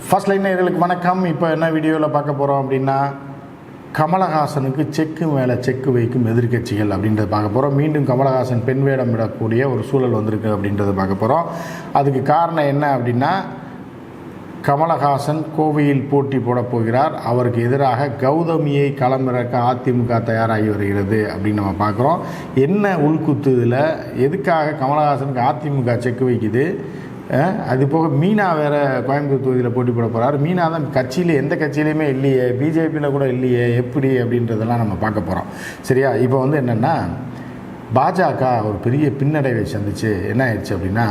First line நேயர்களுக்கு வணக்கம். இப்போ என்ன வீடியோவில் பார்க்க போகிறோம் அப்படின்னா, கமலஹாசனுக்கு செக்கு மேலே செக்கு வைக்கும் எதிர்க்கட்சிகள் அப்படின்றத பார்க்க போகிறோம். மீண்டும் கமலஹாசன் பெண் வேடம் விடக்கூடிய ஒரு சூழல் வந்திருக்கு அப்படின்றத பார்க்க போகிறோம். அதுக்கு காரணம் என்ன அப்படின்னா, கமலஹாசன் கோவையில் போட்டி போடப் போகிறார். அவருக்கு எதிராக கௌதமியை களமிறக்க அதிமுக தயாராகி வருகிறது அப்படின்னு நம்ம பார்க்குறோம். என்ன உள்குத்து இதில், எதுக்காக கமலஹாசனுக்கு அதிமுக செக்கு வைக்குது? அது போக மீனா வேறு கோயம்புத்தூர் தொகுதியில் போட்டி போட போகிறார். மீனா தான் கட்சியில் எந்த கட்சியிலையுமே இல்லையே, பிஜேபியில் கூட இல்லையே, எப்படி அப்படின்றதெல்லாம் நம்ம பார்க்க போகிறோம். சரியா? இப்போ வந்து என்னென்னா, பாஜக ஒரு பெரிய பின்னடைவை சந்திச்சு என்ன ஆயிடுச்சு அப்படின்னா,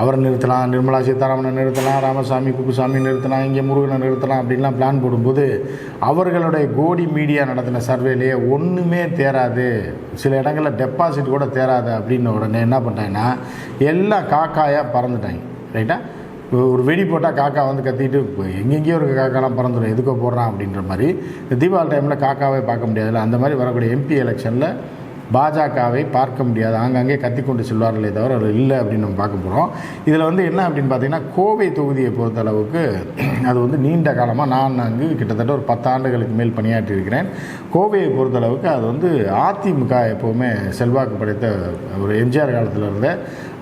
அவரை நிறுத்தலாம், நிர்மலா சீதாராமனை நிறுத்தலாம், ராமசாமி குப்புசாமி நிறுத்தலாம், இங்கே முருகனை நிறுத்தலாம் அப்படின்லாம் பிளான் போடும்போது அவர்களுடைய கோடி மீடியா நடத்தின சர்வேலேயே ஒன்றுமே தேராது, சில இடங்களில் டெபாசிட் கூட தேராது அப்படின்னு உடனே என்ன பண்ணிட்டாங்கன்னா, எல்லாம் காக்காயாக பறந்துட்டாங்க. ரைட்டா? ஒரு வெடி போட்டால் காக்கா வந்து கத்திட்டு எங்கெங்கேயோ ஒரு காக்காலாம் பறந்துடும், எதுக்கோ போடுறான் அப்படின்ற மாதிரி. இந்த தீபாவளி டைமில் காக்காவே பார்க்க முடியாதுல்ல, அந்த மாதிரி வரக்கூடிய எம்பி எலெக்ஷனில் பாஜகவை பார்க்க முடியாது, ஆங்காங்கே கத்தி கொண்டு செல்வார்களே தவிர அது இல்லை அப்படின்னு நம்ம பார்க்க போகிறோம். இதில் வந்து என்ன அப்படின்னு பார்த்தீங்கன்னா, கோவை தொகுதியை பொறுத்தளவுக்கு அது வந்து நீண்ட காலமாக நான் அங்கு கிட்டத்தட்ட ஒரு 10 ஆண்டுகளுக்கு மேல் பணியாற்றி இருக்கிறேன். கோவையை பொறுத்தளவுக்கு அது வந்து அதிமுக எப்போவுமே செல்வாக்கு படைத்த ஒரு எம்ஜிஆர் காலத்தில் இருந்த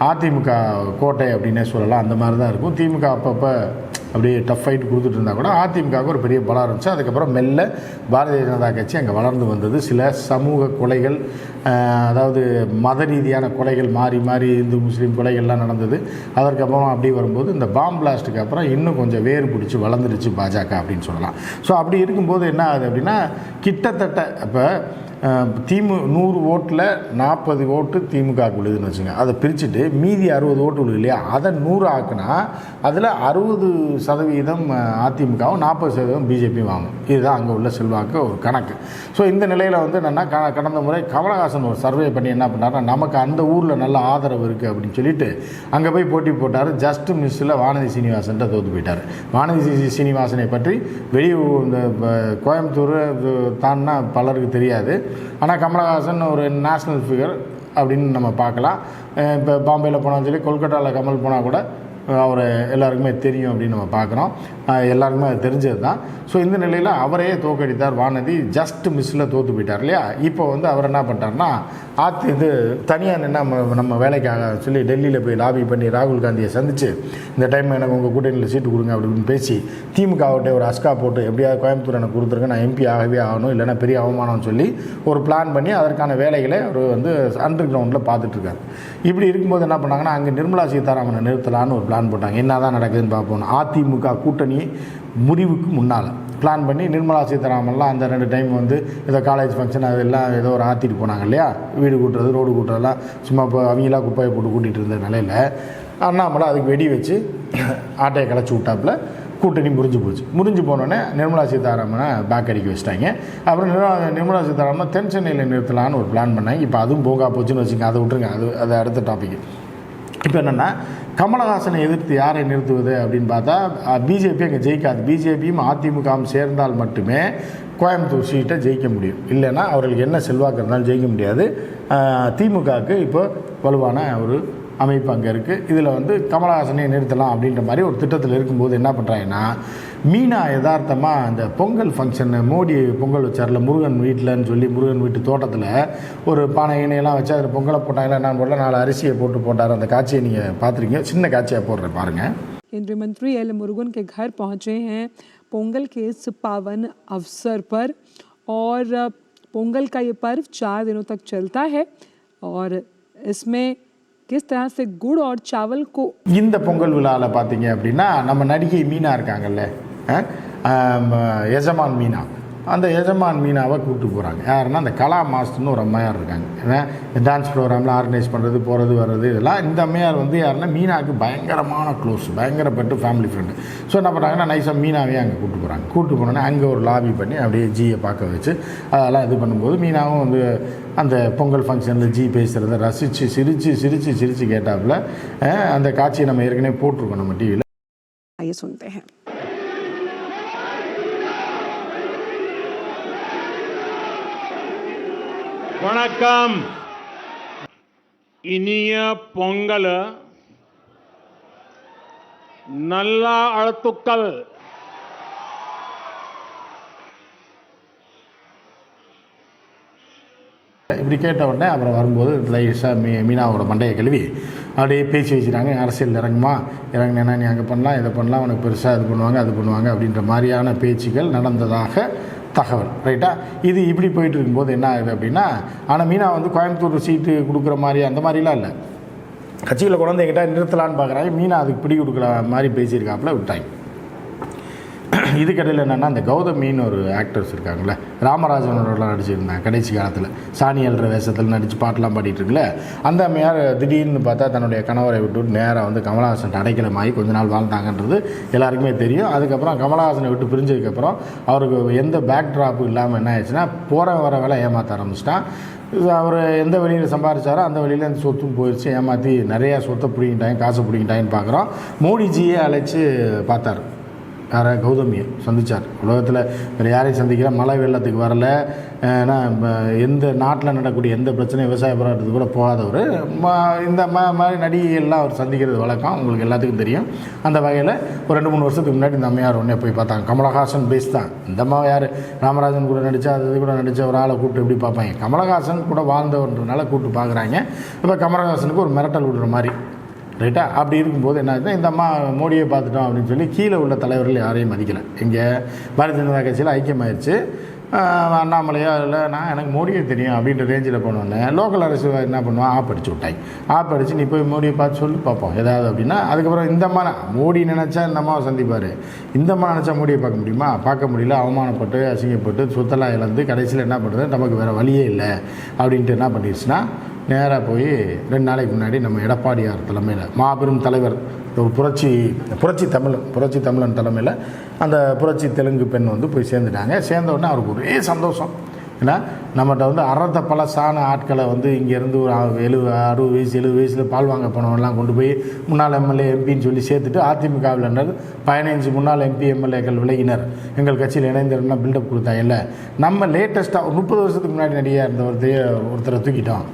அதிமுக கோட்டை அப்படின்னே சொல்லலாம். அந்த மாதிரி தான் இருக்கும். திமுக அப்பப்போ அப்படியே டஃப் ஃபைட் கொடுத்துட்டு இருந்தால் கூட அதிமுகவுக்கு ஒரு பெரிய பலம் இருந்துச்சு. அதுக்கப்புறம் மெல்ல பாரதிய ஜனதா கட்சி அங்கே வளர்ந்து வந்தது. சில சமூக கொலைகள், அதாவது மத ரீதியான கொலைகள் மாறி மாறி இந்து முஸ்லீம் கொலைகள்லாம் நடந்தது. அதற்கப்புறம் அப்படி வரும்போது இந்த பாம் பிளாஸ்ட்டுக்கு அப்புறம் இன்னும் கொஞ்சம் வேறு பிடிச்சி வளர்ந்துருச்சு பாஜக அப்படின்னு சொல்லலாம். ஸோ அப்படி இருக்கும்போது என்ன ஆகுது அப்படின்னா, கிட்டத்தட்ட இப்போ 100 ஓட்டில் 40 ஓட்டு திமுகவுக்கு விழுதுன்னு வச்சுங்க. அதை பிரிச்சுட்டு மீதி 60 ஓட்டு விழுது இல்லையா, அதை 100 ஆக்குனா அதில் 60% அதிமுகவும் 40% பிஜேபியும் வாங்கும். இதுதான் அங்கே உள்ள செல்வாக்கு ஒரு கணக்கு. ஸோ இந்த நிலையில் வந்து என்னென்னா, கடந்த முறை கமலஹாசன் ஒரு சர்வே பண்ணி என்ன பண்ணார்னா, நமக்கு அந்த ஊரில் நல்ல ஆதரவு இருக்குது அப்படின்னு சொல்லிட்டு அங்கே போய் போட்டி போட்டார். ஜஸ்ட் மிஸ்ஸில் வானதி சீனிவாசன்ட்ட தோற்று போயிட்டார். வானதி சீனிவாசனை பற்றி இந்த கோயம்புத்தூர் தான்னா பலருக்கு தெரியாது. ஆனால் கமலஹாசன் ஒரு நேஷ்னல் ஃபிகர் அப்படின்னு நம்ம பார்க்கலாம். இப்போ பாம்பேயில் போனாலும் சரி, கொல்கட்டாவில் கமல் போனால் கூட அவர் எல்லாருக்குமே தெரியும் அப்படின்னு நம்ம பார்க்குறோம். எல்லாருக்குமே அது தெரிஞ்சது தான். ஸோ இந்த நிலையில் அவரையே தோக்கடித்தார் வானதி. ஜஸ்ட் மிஸ்ஸில் தோற்று போயிட்டார் இல்லையா. இப்போ வந்து அவர் என்ன பண்ணிட்டார்னா, இது தனியாக நின்று நம்ம வேலைக்காக சொல்லி டெல்லியில் போய் லாபி பண்ணி ராகுல் காந்தியை சந்தித்து, இந்த டைம் எனக்கு உங்கள் கூட்டணியில் சீட்டு கொடுங்க அப்படின்னு பேசி திமுகவிட்ட ஒரு அஸ்கா போட்டு எப்படியாவது கோயம்புத்தூர் எனக்கு கொடுத்துருங்க, நான் எம்பி ஆகவே ஆகணும், இல்லைனா பெரிய அவமானம்னு சொல்லி ஒரு பிளான் பண்ணி அதற்கான வேலைகளை அவர் வந்து அண்டர் கிரவுண்டில் பார்த்துட்ருக்காரு. இப்படி இருக்கும்போது என்ன பண்ணாங்கன்னா, அங்கே நிர்மலா சீதாராமனை நிறுத்தலான்னு ஒரு பிளான் போட்டாங்க. என்ன தான் நடக்குதுன்னு பார்ப்போம். அதிமுக கூட்டணி முடிவுக்கு முன்னால் பிளான் பண்ணி நிர்மலா சீதாராமன்லாம் அந்த 2 டைம் வந்து ஏதோ காலேஜ் ஃபங்க்ஷன் அதெல்லாம் ஏதோ ஒரு ஆற்றிட்டு போனாங்க இல்லையா, வீடு கூட்டுறது ரோடு கூட்டுறதெல்லாம் சும்மா இப்போ அவங்களாம் குப்பையை போட்டு கூட்டிகிட்டு இருந்த நிலையில் அண்ணாமலை அதுக்கு வெடி வச்சு ஆட்டையை கிளச்சி விட்டாப்புல கூட்டணி முறிஞ்சு போனோடனே நிர்மலா சீதாராமனை பேக் அடிக்க வச்சிட்டாங்க. அப்புறம் நிர்மலா சீதாராமன் தென் சென்னையில் நிறுத்தலான்னு ஒரு பிளான் பண்ணாங்க. இப்போ அதுவும் போகா போச்சுன்னு வச்சுங்க, அதை விட்டுருங்க, அது அடுத்த டாபிக். இப்போ என்னென்னா, கமலஹாசனை எதிர்த்து யாரை நிறுத்துவது அப்படின்னு பார்த்தா, பிஜேபி அங்கே ஜெயிக்காது. பிஜேபியும் அதிமுகவும் சேர்ந்தால் மட்டுமே கோயம்புத்தூர் சீட்டை ஜெயிக்க முடியும். இல்லைன்னா அவர்களுக்கு என்ன செல்வாக்கு இருந்தாலும் ஜெயிக்க முடியாது. திமுகவுக்கு இப்போ வலுவான ஒரு அமைப்பு அங்கே இருக்குது. இதில் வந்து கமலஹாசனை நிறுத்தலாம் அப்படின்ற மாதிரி ஒரு திட்டத்தில் இருக்கும்போது என்ன பண்ணுறாங்கன்னா, மீனா யதார்த்தமாக அந்த பொங்கல் ஃபங்க்ஷன், மோடி பொங்கல் வச்சார்ல முருகன் வீட்டில்னு சொல்லி, முருகன் வீட்டு தோட்டத்தில் ஒரு பானை இணையெல்லாம் வச்சு அதில் பொங்கலை போட்டாங்களா நான் போடல, 4 அரிசியை போட்டார். அந்த காட்சியை நீங்கள் பார்த்துருக்கீங்க, சின்ன காட்சியாக போடுறேன் பாருங்கள். केंद्रीय मंत्री एल मुरुगन के घर पहुंचे हैं पोंगल के इस पावन अवसर पर, और पोंगल का ये पर्व 4 दिनों तक चलता है और इसमें किस तरह से गुड़ और चावल को இந்த பொங்கல் விழாவில் பார்த்தீங்க அப்படின்னா, நம்ம நடிகை மீனா இருக்காங்கல்ல, எஜமான் மீனா, அந்த எஜமான் மீனாவை கூப்பிட்டு போகிறாங்க. யாருன்னா அந்த கலா மாஸ்டர்னு ஒரு அம்மையார் இருக்காங்க. ஏன்னா இந்த டான்ஸ் ப்ரோக்ராமில் ஆர்கனைஸ் பண்ணுறது, போகிறது வர்றது இதெல்லாம். இந்த அம்மையார் வந்து யாருன்னா மீனாவுக்கு பயங்கரமான க்ளோஸ், பயங்கரப்பட்டு ஃபேமிலி ஃப்ரெண்டு. ஸோ என்ன பண்ணுறாங்கன்னா, நைஸாக மீனாவே அங்கே கூப்பிட்டு போகிறாங்க. கூப்பிட்டு போனோன்னே அங்கே ஒரு லாபி பண்ணி அப்படியே ஜியை பார்க்க வச்சு அதெல்லாம் இது பண்ணும்போது மீனாவும் வந்து அந்த பொங்கல் ஃபங்க்ஷனில் ஜி பேசுகிறத ரசித்து சிரித்து கேட்டாப்புல அந்த காட்சியை நம்ம ஏற்கனவே போட்டிருக்கோம் நம்ம டிவியில். வணக்கம். இனிய பொங்கல், நல்ல அழுத்துக்கள். இப்படி கேட்ட உடனே அப்புறம் வரும்போது லைஸாக மீனாவோட மண்டையை கழுவி அப்படியே பேசி வச்சுட்டாங்க. அரசியல் இறங்குனேன்னா நீ அங்கே பண்ணலாம் இதை பண்ணலாம், உனக்கு பெருசாக இது பண்ணுவாங்க அது பண்ணுவாங்க அப்படின்ற மாதிரியான பேச்சுகள் நடந்ததாக தகவல். ரைட்டா? இது இப்படி போயிட்டு இருக்கும்போது என்ன ஆகுது அப்படின்னா, ஆனால் மீனா வந்து கோயம்புத்தூர் சீட்டு கொடுக்குற மாதிரி அந்த மாதிரிலாம் இல்லை, கட்சியில் கொண்டு வந்து என்கிட்ட நிறுத்தலான்னு பார்க்குறாங்க. மீனா அதுக்கு பிடி கொடுக்குற மாதிரி பேசியிருக்காப்புல விட்டாங்க. இதுக்கடையில் என்னென்னா, அந்த கௌதமின்னு ஒரு ஆக்டர்ஸ் இருக்காங்களே, ராமராஜனோடலாம் நடிச்சிருந்தாங்க கடைசி காலத்தில், சாணி அல்ற வேஷத்தில் நடித்து பாட்டெலாம் பாடிட்டு இருக்குல்ல, அந்த அம்மையார் திடீர்னு பார்த்தா தன்னுடைய கணவரை விட்டு நேராக வந்து கமலஹாசன் அடைக்கலமாகி கொஞ்ச நாள் வாழ்ந்தாங்கன்றது எல்லாருக்குமே தெரியும். அதுக்கப்புறம் கமலஹாசனை விட்டு பிரிஞ்சதுக்கப்புறம் அவருக்கு எந்த பேக் ட்ராப்பு இல்லாமல் என்ன ஆயிடுச்சுன்னா, போகிற வர வேலை ஏமாற்ற ஆரம்பிச்சிட்டான். அவர் எந்த வழியில் சம்பாதிச்சாரோ அந்த வழியில் அந்த சொத்தும் போயிடுச்சு, ஏமாற்றி நிறையா சொத்தை பிடிங்கிட்டாங்க, காசை பிடிங்கிட்டாங்கன்னு பார்க்குறோம். மோடிஜியே அழைச்சி பார்த்தார், யாரை? கௌதமியை சந்தித்தார். உலகத்தில் வேறு யாரையும் சந்திக்கிற, மழை வெள்ளத்துக்கு வரலை, ஏன்னா எந்த நாட்டில் நடக்கக்கூடிய எந்த பிரச்சனையும் விவசாய போராட்டத்துக்கு கூட போகாதவர். இந்த மாதிரி நடிகைகள்லாம் அவர் சந்திக்கிறது வழக்கம், உங்களுக்கு எல்லாத்துக்கும் தெரியும். அந்த வகையில் ஒரு 2-3 வருஷத்துக்கு முன்னாடி இந்த அம்மையார் உடனே போய் பார்த்தாங்க. கமலஹாசன் பேஸ் தான், இந்த அம்மா யார்? ராமராஜன் கூட நடித்தா அது கூட நடித்த ஒரு ஆளை கூப்பிட்டு எப்படி பார்ப்பாங்க? கமலஹாசன் கூட வாழ்ந்தவன்றனால கூப்பிட்டு பார்க்குறாங்க. இப்போ கமலஹாசனுக்கு ஒரு மிரட்டல் விடுற மாதிரி. ரைட்டா? அப்படி இருக்கும்போது என்ன ஆகுதுன்னா, இந்த அம்மா மோடியை பார்த்துட்டோம் அப்படின்னு சொல்லி கீழே உள்ள தலைவர்கள் யாரையும் மதிக்கலை. இங்கே பாரதிய ஜனதா கட்சியில் ஐக்கியமாயிடுச்சு. அண்ணாமலையோ இல்லை, நான் எனக்கு மோடியே தெரியும் அப்படின்ற ரேஞ்சில் போனோன்னே லோக்கல் அரசு என்ன பண்ணுவான், ஆப்படிச்சு விட்டாங்க. ஆப்படிச்சு நீ போய் மோடியை பார்த்து சொல்லி பார்ப்போம் ஏதாவது அப்படின்னா, அதுக்கப்புறம் இந்த அம்மா மோடி நினச்சா இந்த அம்மாவை சந்திப்பார், இந்த அம்மா நினச்சா மோடியை பார்க்க முடியுமா? பார்க்க முடியல. அவமானப்பட்டு அசிங்கப்பட்டு சொத்தெல்லாம் இழந்து கடைசியில் என்ன பண்ணுறது, நமக்கு வேறு வழியே இல்லை அப்படின்ட்டு என்ன பண்ணிடுச்சுன்னா, நேராக போய் 2 நாளைக்கு முன்னாடி நம்ம எடப்பாடியார் தலைமையில், மாபெரும் தலைவர், ஒரு புரட்சி தமிழன் தலைமையில் அந்த புரட்சி தெலுங்கு பெண் வந்து போய் சேர்ந்துட்டாங்க. சேர்ந்த உடனே அவருக்கு ஒரே சந்தோஷம். ஏன்னா நம்மகிட்ட வந்து அறத்த பல சாண ஆட்களை வந்து இங்கேருந்து ஒரு 60 வயசு 70 வயசில் பால் வாங்க போனவங்கலாம் கொண்டு போய் முன்னாள் எம்எல்ஏ எம்பின்னு சொல்லி சேர்த்துட்டு, அதிமுகவில் 15 முன்னாள் எம்பி எம்எல்ஏக்கள் விலகினர், எங்கள் கட்சியில் இணைந்தவர்னா பில்டப் கொடுத்தாங்கல்ல, நம்ம லேட்டஸ்ட்டாக 30 வருஷத்துக்கு முன்னாடி நடிகையாக இருந்த ஒருத்தரை தூக்கிட்டோம்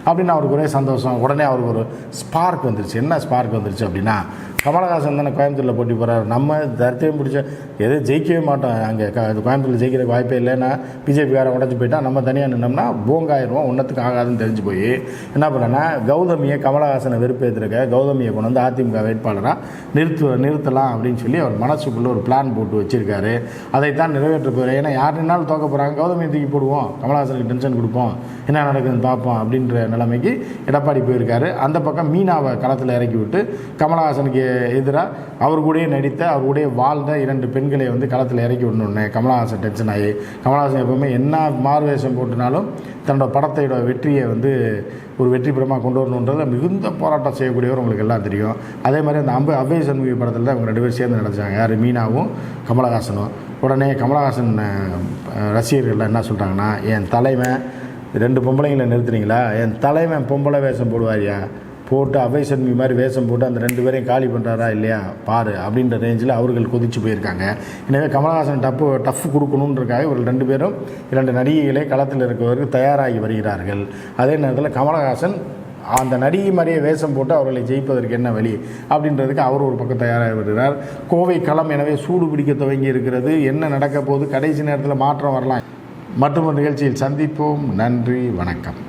அப்படின்னு அவருக்கு ஒரே சந்தோஷம். உடனே அவருக்கு ஒரு ஸ்பார்க் வந்துருச்சு. என்ன ஸ்பார்க் வந்துருச்சு அப்படின்னா, கமலஹாசன் தானே கோயம்புத்தூரில் போட்டி போகிறார், நம்ம தரத்தையும் பிடிச்ச எதுவும் ஜெயிக்கவே மாட்டோம், அங்கே கோயம்புத்தூரில் ஜெயிக்கிறதுக்கு வாய்ப்பே இல்லைன்னா பிஜேபிக்காரன் உடஞ்சி போயிட்டா நம்ம தனியாக நின்னோம்னா போங்காயிடுவோம், ஒன்றத்துக்கு ஆகாதுன்னு தெரிஞ்சு போய் என்ன பண்ணேன்னா, கௌதமியை கமலஹாசனை வெறுப்பேற்றிருக்க கௌதமியை கொண்டு வந்து அதிமுக வேட்பாளராக நிறுத்தலாம் அப்படின்னு சொல்லி அவர் மனசுக்குள்ளே ஒரு பிளான் போட்டு வச்சுருக்காரு. அதைத்தான் நிறைவேற்ற போகிறார். ஏன்னா யார் நின்னாலும் தோக்க போகிறாங்க, கௌதமியை தூக்கி போடுவோம், கமலஹாசனுக்கு டென்ஷன் கொடுப்போம், என்ன நடக்குதுன்னு பார்ப்போம் அப்படின்ற நிலைமைக்கு எடப்பாடி போயிருக்காரு. அந்த பக்கம் மீனாவை களத்தில் இறக்கி விட்டு கமலஹாசனுக்கு எதிராக அவர் கூடயே நடித்த, அவர் கூடயே வாழ்ந்த 2 பெண்களை வந்து களத்தில் இறக்கி விடணுன்னு கமலஹாசன் டென்ஷன் ஆகி, கமலஹாசன் எப்பவுமே என்ன மாறுவேஷம் போட்டுனாலும் தன்னோட படத்தையோட வெற்றியை வந்து ஒரு வெற்றி படமாக கொண்டு வரணுன்றதை மிகுந்த போராட்டம் செய்யக்கூடியவர் உங்களுக்கு எல்லாம் தெரியும். அதே மாதிரி அந்த அவ்வை சண்முகி படத்தில் தான் அவங்க 2 பேரும் சேர்ந்து நடித்தாங்க, யார்? மீனாவும் கமலஹாசனும். உடனே கமலஹாசன் ரசிகர்கள்லாம் என்ன சொல்கிறாங்கன்னா, என் தலைவன் 2 பொம்பளைங்களை நிறுத்துறீங்களா, என் தலைவன் பொம்பளை வேஷம் போடுவாரியா, போட்டு அவ்வை சண்முகி மாதிரி வேஷம் போட்டு அந்த 2 பேரையும் காலி பண்ணுறாரா இல்லையா பாரு அப்படின்ற ரேஞ்சில் அவர்கள் கொதிச்சு போயிருக்காங்க. எனவே கமலஹாசன் டஃப் கொடுக்கணுன்றக்காக இவர்கள் 2 பேரும் 2 நடிகைகளை களத்தில் இருக்கவர்கள் தயாராகி வருகிறார்கள். அதே நேரத்தில் கமலஹாசன் அந்த நடிகை மாதிரியே வேஷம் போட்டு அவர்களை ஜெயிப்பதற்கு என்ன வழி அப்படின்றதுக்கு அவர் ஒரு பக்கம் தயாராகி வருகிறார். கோவை களம் எனவே சூடு பிடிக்க துவங்கி இருக்கிறது. என்ன நடக்க போது, கடைசி நேரத்தில் மாற்றம் வரலாம். மற்றொரு நிகழ்ச்சியில் சந்திப்போம். நன்றி, வணக்கம்.